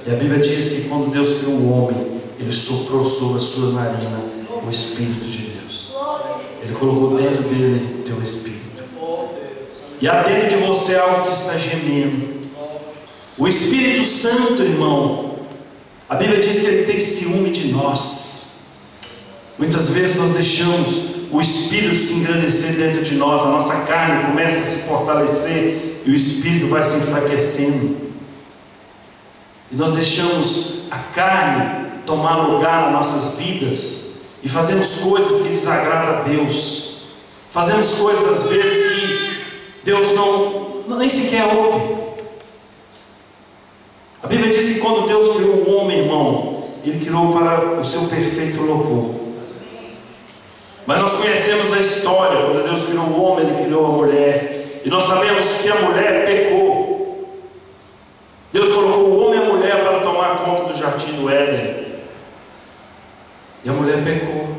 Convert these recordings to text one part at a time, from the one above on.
E a Bíblia diz que quando Deus criou o homem, Ele soprou sobre as suas narinas o Espírito de Deus. Ele colocou dentro dele o teu Espírito. E há dentro de você algo que está gemendo. O Espírito Santo, irmão, a Bíblia diz que Ele tem ciúme de nós. Muitas vezes nós deixamos o Espírito se engrandecer dentro de nós. A nossa carne começa a se fortalecer e o Espírito vai se enfraquecendo. E nós deixamos a carne tomar lugar nas nossas vidas e fazemos coisas que desagradam a Deus. Fazemos coisas às vezes que Deus nem sequer ouve. A Bíblia diz que quando Deus criou o homem, irmão, Ele criou para o seu perfeito louvor. Mas nós conhecemos a história. Quando Deus criou o homem, Ele criou a mulher. E nós sabemos que a mulher pecou. Deus colocou o homem e a mulher para tomar conta do jardim do Éden. E a mulher pecou.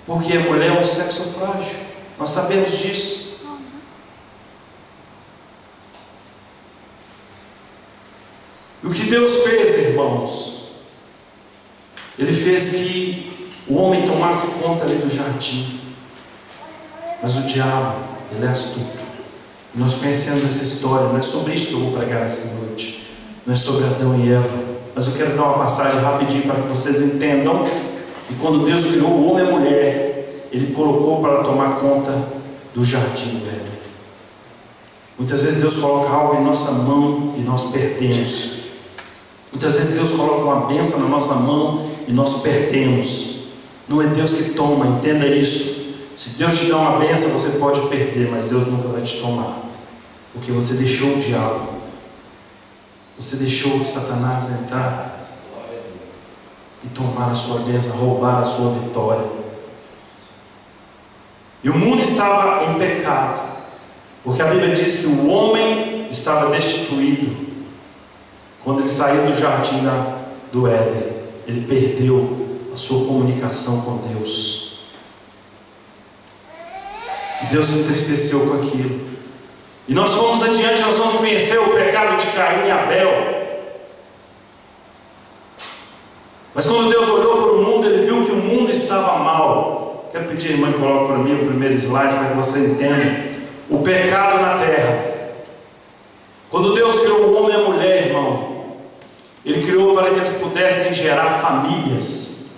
Porque a mulher é um sexo frágil. Nós sabemos disso. E o que Deus fez, irmãos? Ele fez que o homem tomasse conta ali do jardim. Mas o diabo, ele é astuto. E nós conhecemos essa história. Não é sobre isso que eu vou pregar essa noite. Não é sobre Adão e Eva. Mas eu quero dar uma passagem rapidinho para que vocês entendam. E quando Deus criou o homem e a mulher, Ele colocou para tomar conta do jardim do Éden. Muitas vezes Deus coloca algo em nossa mão e nós perdemos. Muitas vezes Deus coloca uma bênção na nossa mão e nós perdemos. Não é Deus que toma, entenda isso. Se Deus te dá uma bênção, você pode perder, mas Deus nunca vai te tomar. Porque você deixou o diabo. Você deixou Satanás entrar e tomar a sua bênção, roubar a sua vitória. E o mundo estava em pecado, porque a Bíblia diz que o homem estava destituído. Quando ele saiu do jardim do Éden, ele perdeu a sua comunicação com Deus. E Deus se entristeceu com aquilo. E nós fomos adiante, nós vamos conhecer o pecado de Caim e Abel. Mas quando Deus olhou para o mundo, Ele viu que o mundo estava mal. Quero pedir a irmã que coloque para mim o primeiro slide, para que você entenda o pecado na terra. Quando Deus criou o homem e a mulher, irmão, Ele criou para que eles pudessem gerar famílias.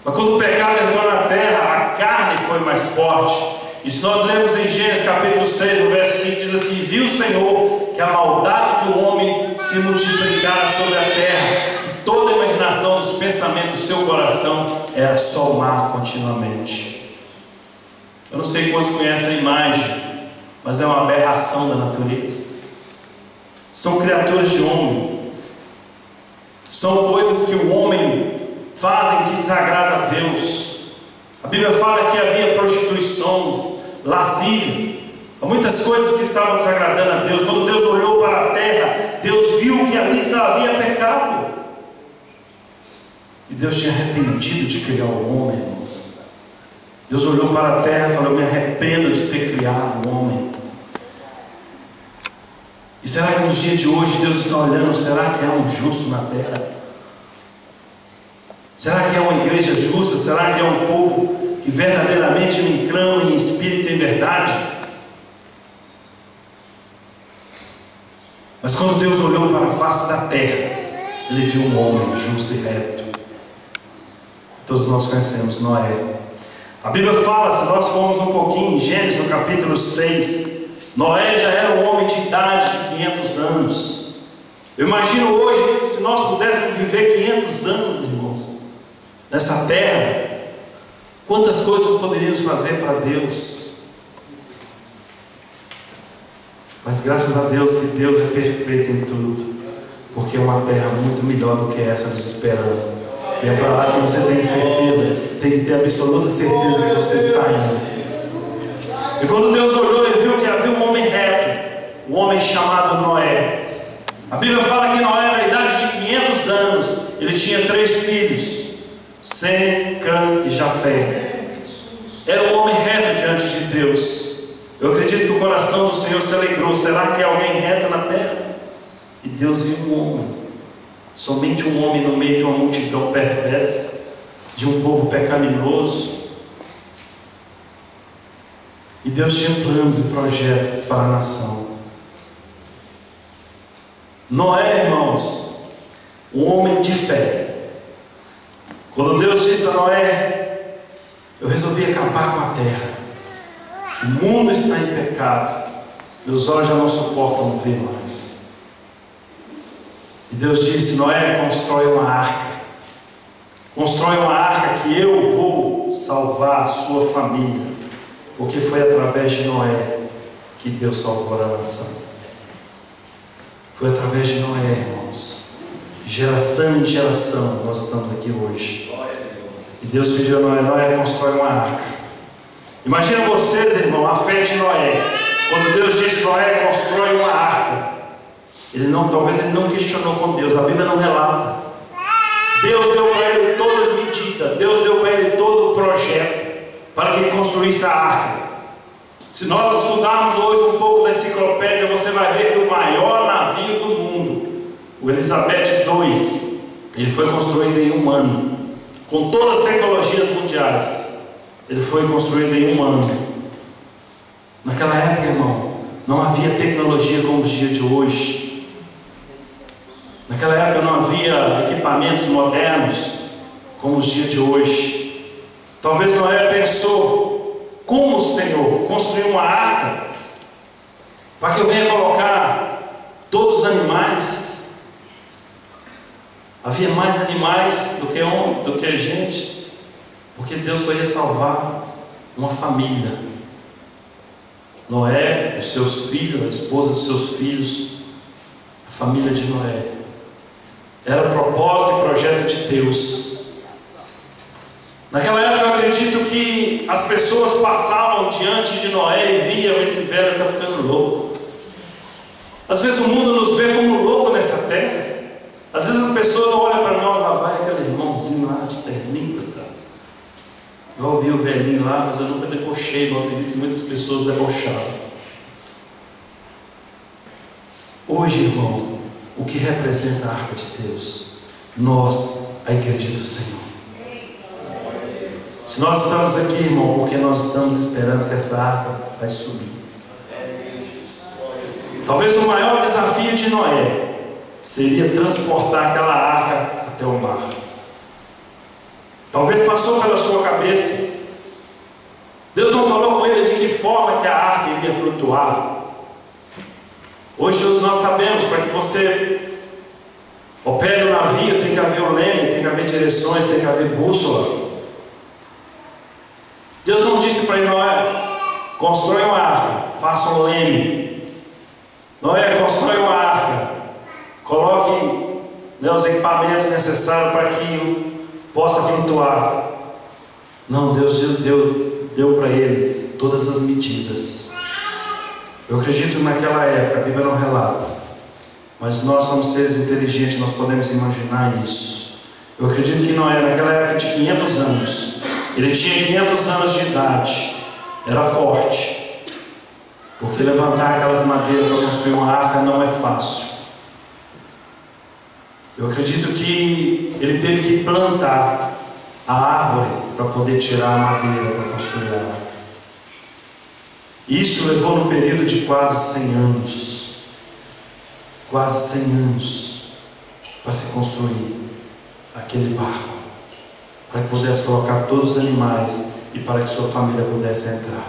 Mas quando o pecado entrou na terra, a carne foi mais forte. E se nós lemos em Gênesis capítulo 6, no verso 5, diz assim: viu o Senhor que a maldade do homem se multiplicara sobre a terra, que toda a imaginação dos pensamentos do seu coração era só o mar continuamente. Eu não sei quantos conhecem a imagem, mas é uma aberração da natureza. São criaturas de homem. São coisas que o homem fazem que desagrada a Deus. A Bíblia fala que havia prostituição, lascívia, muitas coisas que estavam desagradando a Deus. Quando Deus olhou para a terra, Deus viu que ali só havia pecado. E Deus tinha arrependido de criar o homem, irmãos. Deus olhou para a terra e falou: me arrependo de ter criado o homem. E será que nos dias de hoje Deus está olhando? Será que há um justo na terra? Será que é uma igreja justa? Será que é um povo que verdadeiramente me clama em espírito e em verdade? Mas quando Deus olhou para a face da terra, Ele viu um homem justo e reto. Todos nós conhecemos Noé. A Bíblia fala, se nós formos um pouquinho em Gênesis, no capítulo 6, Noé já era um homem de idade de 500 anos. Eu imagino hoje, se nós pudéssemos viver 500 anos, irmãos, nessa terra, quantas coisas poderíamos fazer para Deus. Mas graças a Deus que Deus é perfeito em tudo, porque é uma terra muito melhor do que essa nos esperando. E é para lá que você tem certeza, tem que ter absoluta certeza que você está indo. E quando Deus olhou, Ele viu que havia um homem reto, um homem chamado Noé. A Bíblia fala que Noé, na idade de 500 anos, ele tinha 3 filhos: Sem, Cã e Jafé. Era um homem reto diante de Deus. Eu acredito que o coração do Senhor se alegrou. Será que é alguém reto na terra? E Deus viu um homem, somente um homem no meio de uma multidão perversa, de um povo pecaminoso. E Deus tinha planos e projetos para a nação. Noé, irmãos, um homem de fé. Quando Deus disse a Noé: eu resolvi acabar com a terra, o mundo está em pecado, meus olhos já não suportam ver mais. E Deus disse: Noé, constrói uma arca. Constrói uma arca que eu vou salvar a sua família, porque foi através de Noé que Deus salvou a nação. Foi através de Noé, irmãos. Geração em geração nós estamos aqui hoje. E Deus pediu a Noé: Noé, constrói uma arca. Imagina vocês, irmão, a fé de Noé. Quando Deus disse: Noé, constrói uma arca, talvez ele não questionou com Deus. A Bíblia não relata. Deus deu para ele todas as medidas, Deus deu para ele todo o projeto para que ele construísse a arca. Se nós estudarmos hoje um pouco da enciclopédia, você vai ver que o maior navio do mundo, o Elizabeth II, ele foi construído em 1 ano, com todas as tecnologias mundiais. Ele foi construído em 1 ano. Naquela época, irmão, não havia tecnologia como os dias de hoje. Naquela época não havia equipamentos modernos como os dias de hoje. Talvez Noé pensou: como, Senhor, construir uma arca para que eu venha colocar todos os animais? Havia mais animais do que homem, do que gente, porque Deus só ia salvar uma família. Noé, os seus filhos, a esposa dos seus filhos, a família de Noé. Era propósito e projeto de Deus. Naquela época eu acredito que as pessoas passavam diante de Noé e viam: esse velho está ficando louco. Às vezes o mundo nos vê como louco nessa terra. Às vezes as pessoas olham para nós: lá vai aquele irmãozinho lá de terninho, tá? Eu ouvi o velhinho lá, mas eu nunca debochei. Não acredito que muitas pessoas debocharam. Hoje, irmão, o que representa a arca de Deus? Nós, a igreja do Senhor. Se nós estamos aqui, irmão, porque nós estamos esperando que essa arca vai subir. Talvez o maior desafio de Noé seria transportar aquela arca até o mar. Talvez passou pela sua cabeça. Deus não falou com ele de que forma que a arca iria flutuar. Hoje nós sabemos, para que você opere o navio, tem que haver o leme, tem que haver direções, tem que haver bússola. Deus não disse para Noé: constrói uma arca, faça um leme. Noé, constrói uma arca, coloque os equipamentos necessários para que possa flutuar. Não, Deus deu para ele todas as medidas. Eu acredito que naquela época, a Bíblia não relata, mas nós somos seres inteligentes, nós podemos imaginar isso. Eu acredito que Noé, naquela época de 500 anos, ele tinha 500 anos de idade, era forte, porque levantar aquelas madeiras para construir uma arca não é fácil. Eu acredito que ele teve que plantar a árvore para poder tirar a madeira para construir a arca. Isso levou no período de quase 100 anos. Quase 100 anos para se construir aquele barco, para que pudesse colocar todos os animais e para que sua família pudesse entrar.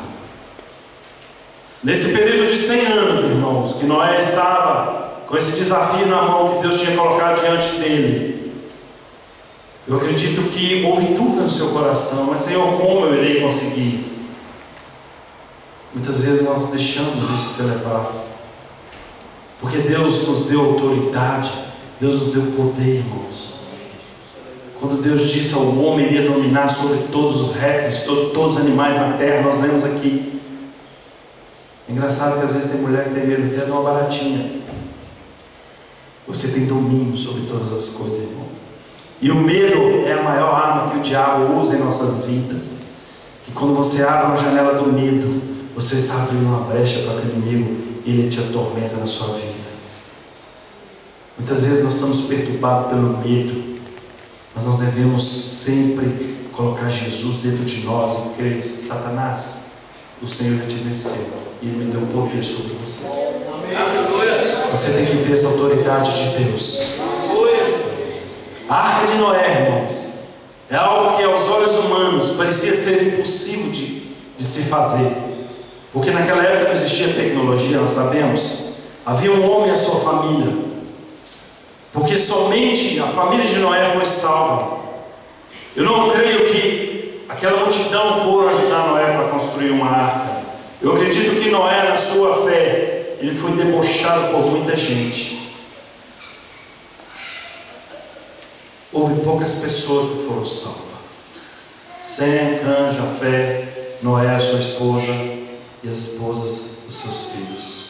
Nesse período de 100 anos, irmãos, que Noé estava com esse desafio na mão que Deus tinha colocado diante dele, eu acredito que houve dúvida no seu coração: mas Senhor, como eu irei conseguir? Muitas vezes nós deixamos isso se levar, porque Deus nos deu autoridade, Deus nos deu poder, irmãos. Quando Deus disse ao homem iria dominar sobre todos os répteis, todos os animais na terra, nós lemos aqui. É engraçado que às vezes tem mulher que tem medo até de uma baratinha. Você tem domínio sobre todas as coisas, irmão. E o medo é a maior arma que o diabo usa em nossas vidas. Que quando você abre uma janela do medo, você está abrindo uma brecha para o inimigo e ele te atormenta na sua vida. Muitas vezes nós somos perturbados pelo medo, mas nós devemos sempre colocar Jesus dentro de nós e crer: Satanás, o Senhor te venceu e Ele me deu poder sobre você. Você tem que ter essa autoridade de Deus. A arca de Noé, irmãos, é algo que aos olhos humanos parecia ser impossível de se fazer, porque naquela época não existia tecnologia, nós sabemos. Havia um homem e a sua família, porque somente a família de Noé foi salva. Eu não creio que aquela multidão foram ajudar Noé para construir uma arca. Eu acredito que Noé, na sua fé, ele foi debochado por muita gente. Houve poucas pessoas que foram salvas. Sem, Cã, Jafé, Noé, a sua esposa e as esposas dos seus filhos.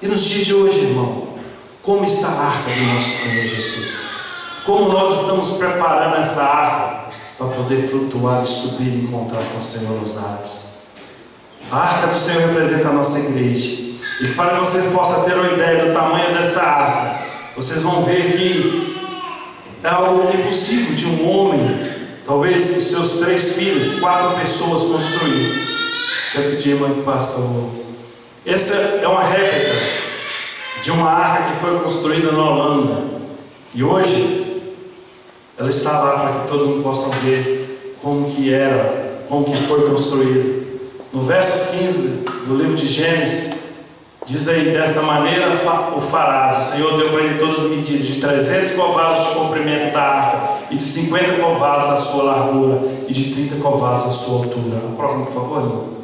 E nos dias de hoje, irmão, como está a arca do nosso Senhor Jesus? Como nós estamos preparando essa arca para poder flutuar e subir e encontrar com o Senhor nos ares? A arca do Senhor representa a nossa igreja. E para que vocês possam ter uma ideia do tamanho dessa arca, vocês vão ver que é algo impossível de um homem, talvez os seus 3 filhos, 4 pessoas construir. Quero pedir, irmã, que passe, por favor. Essa é uma réplica de uma arca que foi construída na Holanda. E hoje ela está lá para que todo mundo possa ver como que era, como que foi construído. No versos 15 do livro de Gênesis, diz aí: desta maneira o farás. O Senhor deu para ele todas as medidas, de 300 covados de comprimento da arca, e de 50 covados a sua largura, e de 30 covados a sua altura. A próxima, por favor, irmão.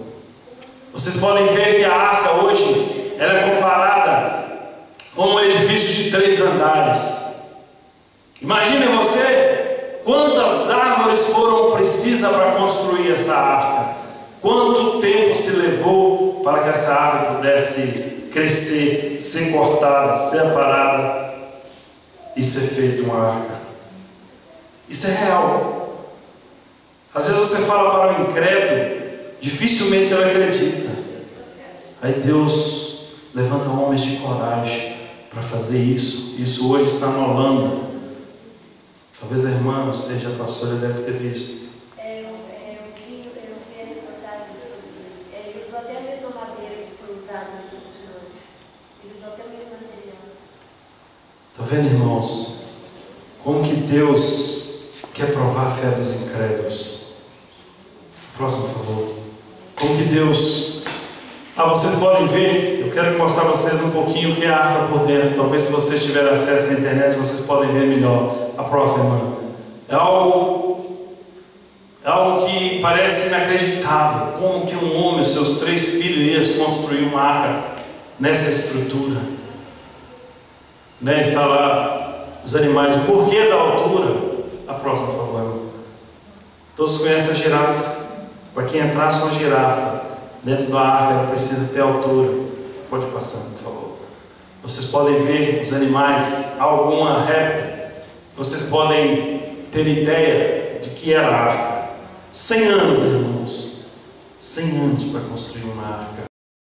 Vocês podem ver que a arca hoje ela é comparada com um edifício de 3 andares. Imagine você quantas árvores foram precisas para construir essa arca. Quanto tempo se levou para que essa árvore pudesse crescer, ser cortada, ser aparada e ser feita uma arca? Isso é real. Às vezes você fala para o incrédulo, dificilmente ele acredita. Aí Deus levanta homens de coragem para fazer isso. Isso hoje está na Holanda. Talvez a irmã, não seja pastora, deve ter visto. Está vendo, irmãos, como que Deus quer provar a fé dos incrédulos? Próximo, por favor. Como que Deus... vocês podem ver, eu quero mostrar a vocês um pouquinho o que é a arca por dentro. Talvez se vocês tiverem acesso na internet, vocês podem ver melhor. A próxima, irmã. É algo que parece inacreditável. Como que um homem e seus 3 filhos iam construir uma arca nessa estrutura? Está lá os animais. O porquê da altura? A próxima, por favor, irmão. Todos conhecem a girafa. Para quem entrasse uma girafa dentro da arca, ela precisa ter altura. Pode passar, por favor. Vocês podem ver os animais, alguma réplica. Vocês podem ter ideia de que era a arca. 100 anos, irmãos. 100 anos para construir uma arca.